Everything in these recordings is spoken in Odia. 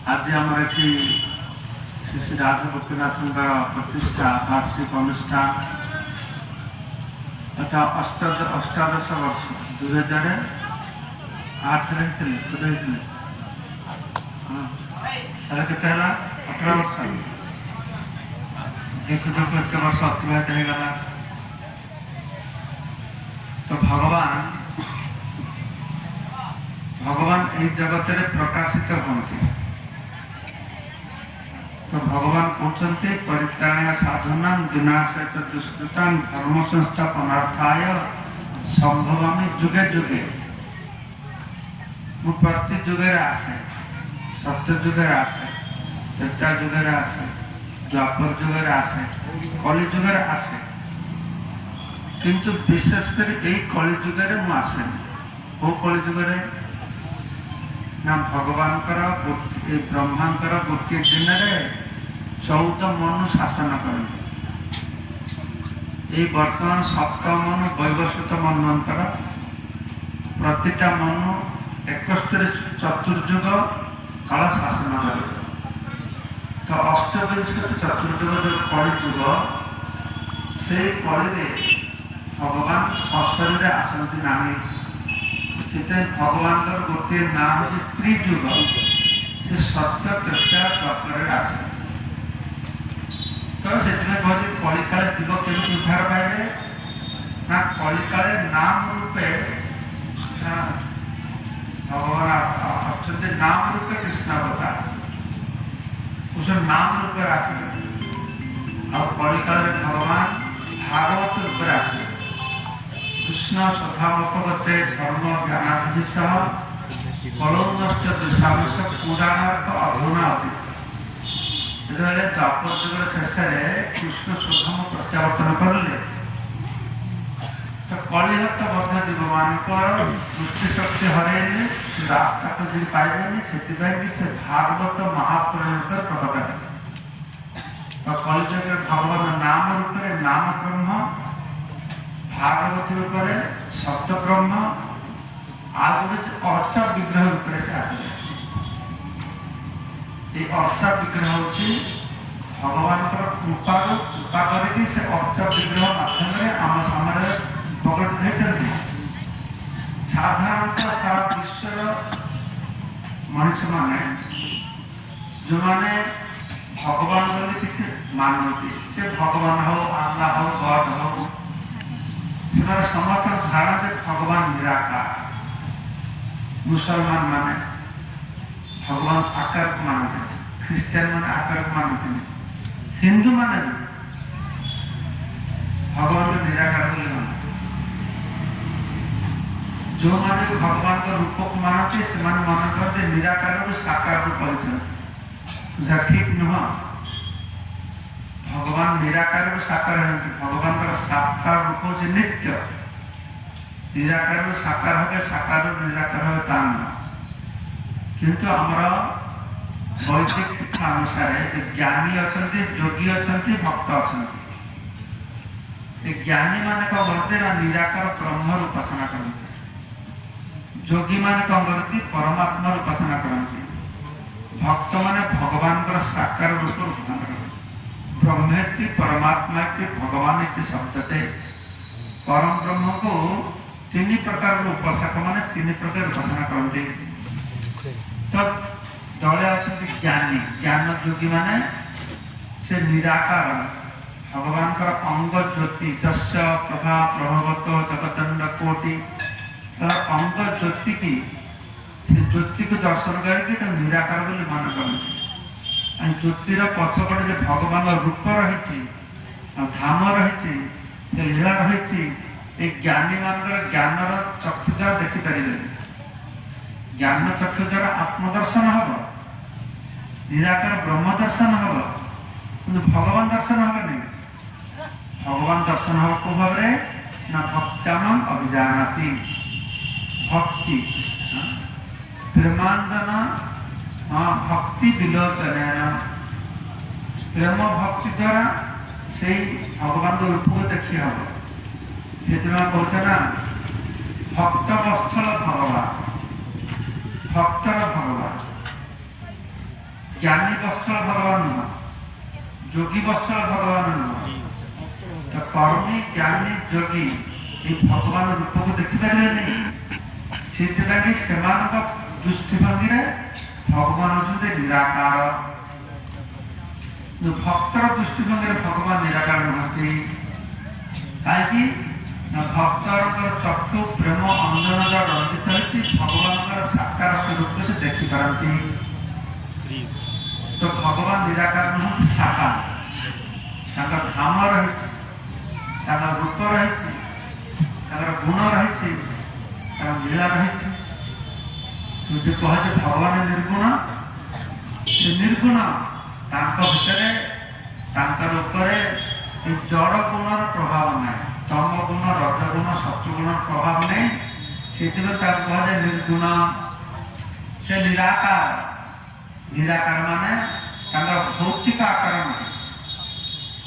आज आम श्री श्री राजगोपीनाथ प्रतिष्ठा वार्षिक अनुष्ठान এটা অষ্টাদশ বর্ষ 2008 ରେ ହେଇଥିଲେ କେତେ ହେଲା 18 ବର୍ଷ ଦେଖୁ ଦେଖୁ ଏତେ ବର୍ଷ ଅତିବାହିତ ହେଇଗଲା। ତ ଭଗବାନ এই ଜଗତରେ ପ୍ରକାଶିତ ହୁଅନ୍ତି। तो भगवान कहते परित्राणाय साधूनां विनाशाय दुष्कृतां धर्म संस्थापनार्थाय संभवामि जुगे जुगे। मु प्रति जुगे आसे, सत्य जुगे आसे, त्रेता जुगे आसे, द्वापर जुगे आसे, कलि जुगे आसे, किंतु विशेषकर यही कलि जुगे मु आसे। को कलि जुगे ना भगवान ब्रह्मांकर गोटे दिन में 14 मनु शासन करते। बर्तमान सप्तम मनु वैवस्वत मनवंतर प्रतिटा मनु 71 चतुर्युग काल शासन कर। तो अष्टविंशति चतुर्युग जो कलिजुग से कलि भगवान सशरीर आसती ना। भगवान गोटे ना हूँ त्रिजुग से सत्य त्रेता द्वापर आसे। तो से कहते कलिकाले जीव केमी उद्धार पाइबे ना कलिकाले नाम रूपे भगवान अच्छे नाम रूपे कृष्ण अवतार उस नाम रूपे आसवे और कलिकाले भगवान भागवत रूपे आसवे। कृष्ण सखामपगते धर्म ज्ञानादि सह कलौनष्ट दुष्सामस पुराणार्थ अधुना अतीत। द्वापर जुगर शेष कृष्ण सुधम प्रत्यावर्तन करले तो कलिहत बद्ध जीव मान दृष्टि शक्ति हरैले रास्ता खोजी पाइबेनि से भागवत महापुराण प्रकट है। तो कलिजुग भगवान नाम रूप नाम ब्रह्म, भागवत रूप शब्द ब्रह्म, आगे अर्चा विग्रह रूप से आसे। अर्चा विग्रह हूँ भगवान कृपा करके से अर्चा विग्रह माध्यम आम सामने प्रकट होती। साधारणतः सारा विश्वर मनुष्य माने जो माने भगवान बोली किसी मानती से भगवान हो आल्ला हो गॉड हो से समस्त धारणा जे भगवान निराकार। मुसलमान माने भगवान आकार को मानते, ख्रिस्टान माने आकार को मानते, हिंदू माने भी भगवान को निराकार बोले मानते। जो माने भगवान का रूप को मानते से मान करते निराकार को साकार रूप होते ठीक नुह। भगवान निराकार को साकार होते। भगवान का साकार रूप हो नित्य, निराकार को साकार हो साकार निराकार हो तान। किंतु हमारा वैदिक शिक्षा अनुसार जो ज्ञानी अच्छा, योगी अच्छा, भक्त अच्छा। ज्ञानी माने कौन करते ना निराकार ब्रह्म उपासना करते। योगी माने कौन करती परमात्मा उपासना करते। भक्त माने भगवान का साकार रूप उपासना करते। ब्रह्मेति परमात्मा भगवान शब्दते परम ब्रह्म को 3 प्रकार उपासक माने 3 प्रकार उपासना करते। तो दले अच्छा ज्ञानी ज्ञान योगी माने से निराकार भगवान का अंग ज्योति जस्य प्रभा प्रभवत जगदंड कोटि अंग ज्योति की ज्योति को दर्शन करके निराकार बोली मान करते। ज्योतिर पछपटे जो भगवान रूप रही धाम रही लीला रही ज्ञानी मान ज्ञानर चक्षु द्वारा देखिपारे। ज्ञान चक्षु द्वारा आत्मदर्शन हम, निराकार ब्रह्म दर्शन हम, भगवान दर्शन हम नहीं। भगवान दर्शन हम को भाव ना भक्त्याम अभिजानाति भक्ति प्रेमांजन भक्ति विलोचन प्रेम भक्ति द्वारा से भगवान रूप को देखी हम। से कहते ना भक्त वत्सल भगवान भक्तर भगवान জ্ঞানী বৎসଳ ଭଗବାନ ନୁହଁ, ଯୋଗୀ ବତ୍ସଳ ଭଗବାନ ନୁହଁ। ତ କର୍ମୀ ଜ୍ଞାନୀ ଯୋଗୀ এই ଭଗବାନ ରୂପକୁ ଦେଖିପାରିବେନି। ସେଥିପାଇଁ ସେମାନଙ୍କ ଦୃଷ୍ଟିଭଙ୍ଗୀରେ ଭଗବାନ ହେଉଛନ୍ତି ନିରାକାର। ଭକ୍ତର ଦୃଷ୍ଟିଭଙ୍ଗୀରେ ଭଗବାନ ନିରାକାର ନୁହନ୍ତି। କାହିଁକି ନା ଭକ୍ତଙ୍କର ଚକ୍ଷୁ ପ୍ରେମ ଅଞ୍ଜନରେ ରଞ୍ଜିତ ହୋଇଛି, ଭଗବାନଙ୍କର ସାକାର ସ୍ୱରୂପକୁ ସେ ଦେଖିପାରନ୍ତି। ତ ଭଗବାନ ନିରାକାର ନୁହନ୍ତି, ସାକାର। ତାଙ୍କର ଧାମ ରହିଛି, ତାଙ୍କର ରୂପ ରହିଛି, ତାଙ୍କର ଗୁଣ ରହିଛି, ତାଙ୍କର ଲୀଳା ରହିଛି। ତୁ ଯେ କହ ଯେ ଭଗବାନ ନିର୍ଗୁଣ, ସେ ନିର୍ଗୁଣ। ତାଙ୍କ ଭିତରେ ତାଙ୍କର ଉପରେ ଏ ଜଡ଼ ଗୁଣର ପ୍ରଭାବ ନାହିଁ, ତମ ଗୁଣ ରଜଗୁଣ ଶତ୍ରୁଗୁଣର ପ୍ରଭାବ ନାହିଁ। ସେଥିପାଇଁ ତାକୁ କୁହାଯାଏ ନିର୍ଗୁଣ। ସେ ନିରାକାର। ନିରାକାର ମାନେ ତାଙ୍କର ଭୌତିକ ଆକାର ନାହିଁ,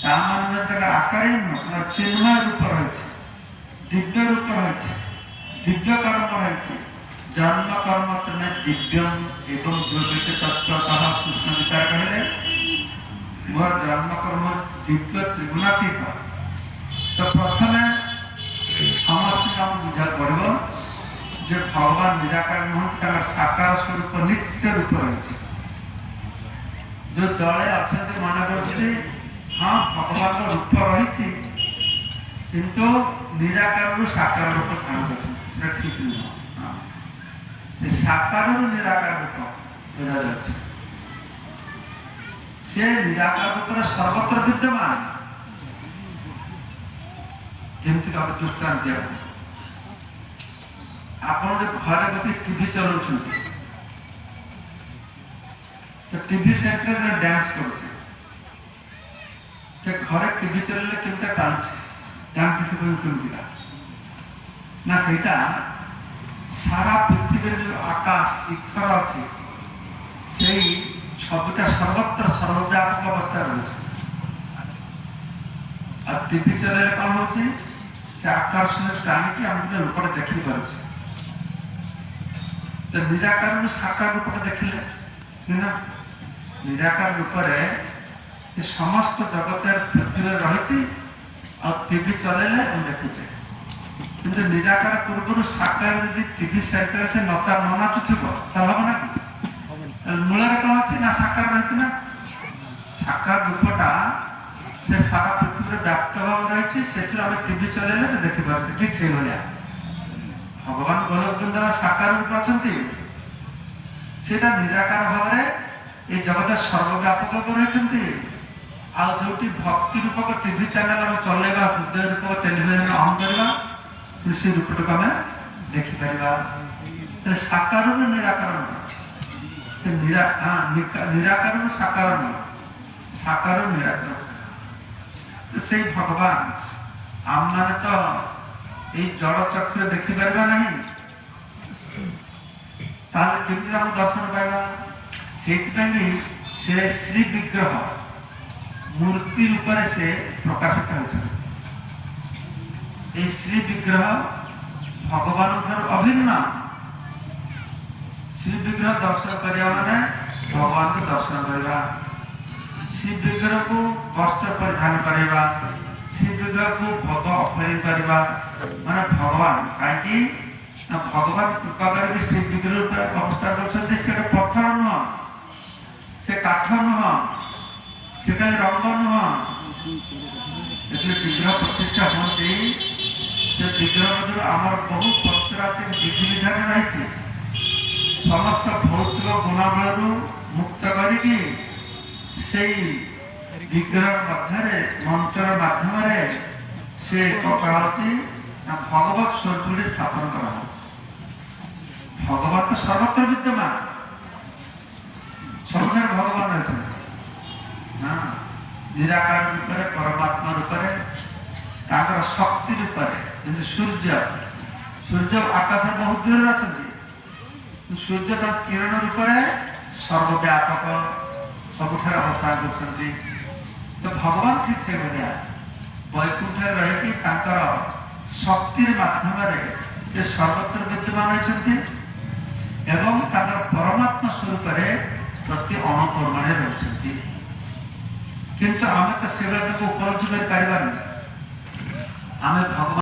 ତା ମାନେ ତାଙ୍କର ଆକାର ହିଁ ନୁହଁ, ତାଙ୍କର ଚିନ୍ମୟ ରୂପ ରହିଛି, ଦିବ୍ୟ ରୂପ ରହିଛି, ଦିବ୍ୟ କର୍ମ ରହିଛି। ଜନ୍ମ କର୍ମ ତୁମେ ଦିବ୍ୟମ୍ ଏବଂ ଦୁର୍ବିତ ତତ୍ତ୍ୱତଃ କୃଷ୍ଣ ବିଚାର କହିଲେ ମୋର ଜନ୍ମ କର୍ମ ଦିବ୍ୟ ତ୍ରିଗୁଣାତୀତ। ତ ପ୍ରଥମେ ସମସ୍ତଙ୍କୁ ଆମକୁ ବୁଝିବାକୁ ପଡ଼ିବ ଯେ ଭଗବାନ ନିରାକାର ନୁହନ୍ତି, ତାଙ୍କର ସାକାର ସ୍ୱରୂପ ନିତ୍ୟ ରୂପ ରହିଛି। ଯୋଉ ଦଳେ ଅଛନ୍ତି ମନେ କରୁଛନ୍ତି ହଁ ଭଗବାନଙ୍କ ରୂପ ରହିଛି, କିନ୍ତୁ ନିରାକାରରୁ ସାକାର ରୂପ ଛାଣୁଛନ୍ତି, ସେଟା ଠିକ ନୁହଁ। ସାକାରରୁ ନିରାକାର ରୂପ ବୁଝାଯାଉଛି। ସେ ନିରାକାର ରୂପରେ ସର୍ବତ୍ର ବିଦ୍ୟମାନ। ଯେମିତି ଆମେ ଦୃଷ୍ଟାନ୍ତ ଦିଆକୁ, ଆପଣ ଯୋଉ ଘରେ ବସି ଟିଭି ଚଲାଉଛନ୍ତି, ଟିଭି ସେଣ୍ଟରରେ ଡ୍ୟାନ୍ସ କରୁଛି, ସେ ଘରେ ଟିଭି ଚଲେଇଲେ କେମିତି ଚାଲୁଛି ଜାଣିଥିବେ କେମିତିକା ନା? ସେଇଟା ସାରା ପୃଥିବୀରେ ଯୋଉ ଆକାଶ ଇଥର ଅଛି, ସେଇ ଛବିଟା ସର୍ବତ୍ର ସର୍ବବ୍ୟାପକ ଅବସ୍ଥାରେ ରହିଛି। ଆଉ ଟିଭି ଚଲେଇଲେ କଣ ହଉଛି, ସେ ଆକର୍ଷଣ ଟାଣିକି ଆମେ ଗୋଟେ ରୂପଟେ ଦେଖିପାରୁଛେ। ତ ନିରାକାରରୁ ସାକାର ରୂପଟେ ଦେଖିଲେ ନା, ନିରାକାର ରୂପରେ ସେ ସମସ୍ତ ଜଗତରେ ପୃଥିବୀରେ ରହିଛି, ଆଉ ଟିଭି ଚଲେଇଲେ ଆମେ ଦେଖୁଛେ। କିନ୍ତୁ ନିରାକାର ପୂର୍ବରୁ ସାକାର ଯଦି ଟିଭି ସେଣ୍ଟରରେ ସେ ନ ନାଚୁଥିବ ତାହେଲେ ହବ ନା କି? ମୂଳରେ କଣ ଅଛି ନା ସାକାର ରହିଛି ନା? ସାକାର ରୂପଟା ସେ ସାରା ପୃଥିବୀରେ ବ୍ୟାପ୍ତ ଭାବରେ ରହିଛି, ସେଥିରୁ ଆମେ ଟିଭି ଚଲେଇଲେ ତ ଦେଖିପାରୁଛେ। ଠିକ ସେଇଭଳିଆ ଭଗବାନ ଗୋଲକବୃନ୍ଦ ସାକାର ରୂପ ଅଛନ୍ତି, ସେଟା ନିରାକାର ଭାବରେ এই ଜଗତ ସର୍ବବ୍ୟାପକ ରହିଛନ୍ତି। ଆଉ ଯୋଉଠି ଭକ୍ତି ରୂପକ ଟିଭି ଚ୍ୟାନେଲ ଆମେ ଚଲେଇବା, ହୃଦୟ ରୂପକ ଟେଲିଭିଜନ ଅନ୍ କରିବା, ସେ ରୂପଟାକୁ ଆମେ ଦେଖିପାରିବା। ସାକାରରୁ ନିରାକାର ନୁହଁ, ସେ ନିରାକାରରୁ ସାକାର ନୁହଁ, ସାକାରରୁ ନିରାକାର। ସେଇ ଭଗବାନ ଆମମାନେ ତ ଏଇ ଜଡ଼ ଚକ୍ଷୁରେ ଦେଖିପାରିବା ନାହିଁ, ତାହେଲେ କେମିତି ଆମେ ଦର୍ଶନ ପାଇବା? ସେଇଥିପାଇଁ ସେ ଶ୍ରୀ ବିଗ୍ରହ ମୂର୍ତ୍ତି ରୂପରେ ସେ ପ୍ରକାଶିତ ହେଉଛନ୍ତି। এই শ্রী বিগ্রহ ভগবানଙ୍କର ଅଭିନ୍ନ। ଶ୍ରୀ ବିଗ୍ରହ ଦର୍ଶନ କରିବା ମାନେ ଭଗବାନଙ୍କୁ ଦର୍ଶନ କରିବା। ଶ୍ରୀ ବିଗ୍ରହକୁ ବସ୍ତ୍ର ପରିଧାନ କରିବା, ଶ୍ରୀ ବିଗ୍ରହକୁ ଭୋଗ ଅଫରିଂ କରିବା ମାନେ ଭଗବାନ। କାହିଁକି ନା ଭଗବାନ କୃପା କରିକି ଶ୍ରୀ ବିଗ୍ରହ ଉପରେ ଅବସ୍ଥାନ କରୁଛନ୍ତି। ସେ ଗୋଟେ ପଥର ନୁହଁ, ସେ କାଠ ନୁହଁ, ସେ ଖାଲି ରଙ୍ଗ ନୁହଁ। ଯେତେବେଳେ ବିଗ୍ରହ ପ୍ରତିଷ୍ଠା ହୁଅନ୍ତି, ସେ ବିଗ୍ରହ ମଧ୍ୟରୁ ଆମର ବହୁ ପଞ୍ଚରାତ୍ରିକ ବିଧିବିଧାନ ରହିଛି। ସମସ୍ତ ଭୌତିକ ଗୁଣାବଳରୁ ମୁକ୍ତ କରିକି ସେଇ ବିଗ୍ରହ ମଧ୍ୟରେ ମନ୍ତ୍ର ମାଧ୍ୟମରେ ସେ କଣ କରାହଉଛି ନା ଭଗବତ ସ୍ୱରୂପଟି ସ୍ଥାପନ କରାହଉଛି। ଭଗବାନ ତ ସର୍ବତ୍ର ବିଦ୍ୟମାନ, ସବୁଠାରେ ଭଗବାନ ଅଛନ୍ତି। ନିରାକାର ରୂପରେ, ପରମାତ୍ମା ରୂପରେ, ତାଙ୍କର ଶକ୍ତି ରୂପରେ। ଯେମିତି ସୂର୍ଯ୍ୟ ଆକାଶରେ ବହୁତ ଦୂରରେ ଅଛନ୍ତି, ସୂର୍ଯ୍ୟ ତାଙ୍କ କିରଣ ରୂପରେ ସର୍ବବ୍ୟାପକ ସବୁଠାରେ ଅବସ୍ଥାନ କରୁଛନ୍ତି। ତ ଭଗବାନ ଠିକ ସେଭଳିଆ ବୈକୁଣ୍ଠରେ ରହିକି ତାଙ୍କର ଶକ୍ତିର ମାଧ୍ୟମରେ ସେ ସର୍ବତ୍ର ବିଦ୍ୟମାନ ହୋଇଛନ୍ତି ଏବଂ ତାଙ୍କର ପରମାତ୍ମା ସ୍ୱରୂପରେ ପ୍ରତି ଅଣକର୍ମରେ ରହୁଛନ୍ତି। କିନ୍ତୁ ଆମେ ତ ସେଗୁଡ଼ାକୁ ଉପଲବ୍ଧି କରିପାରିବାନି। ଆମେ ଭଗବାନ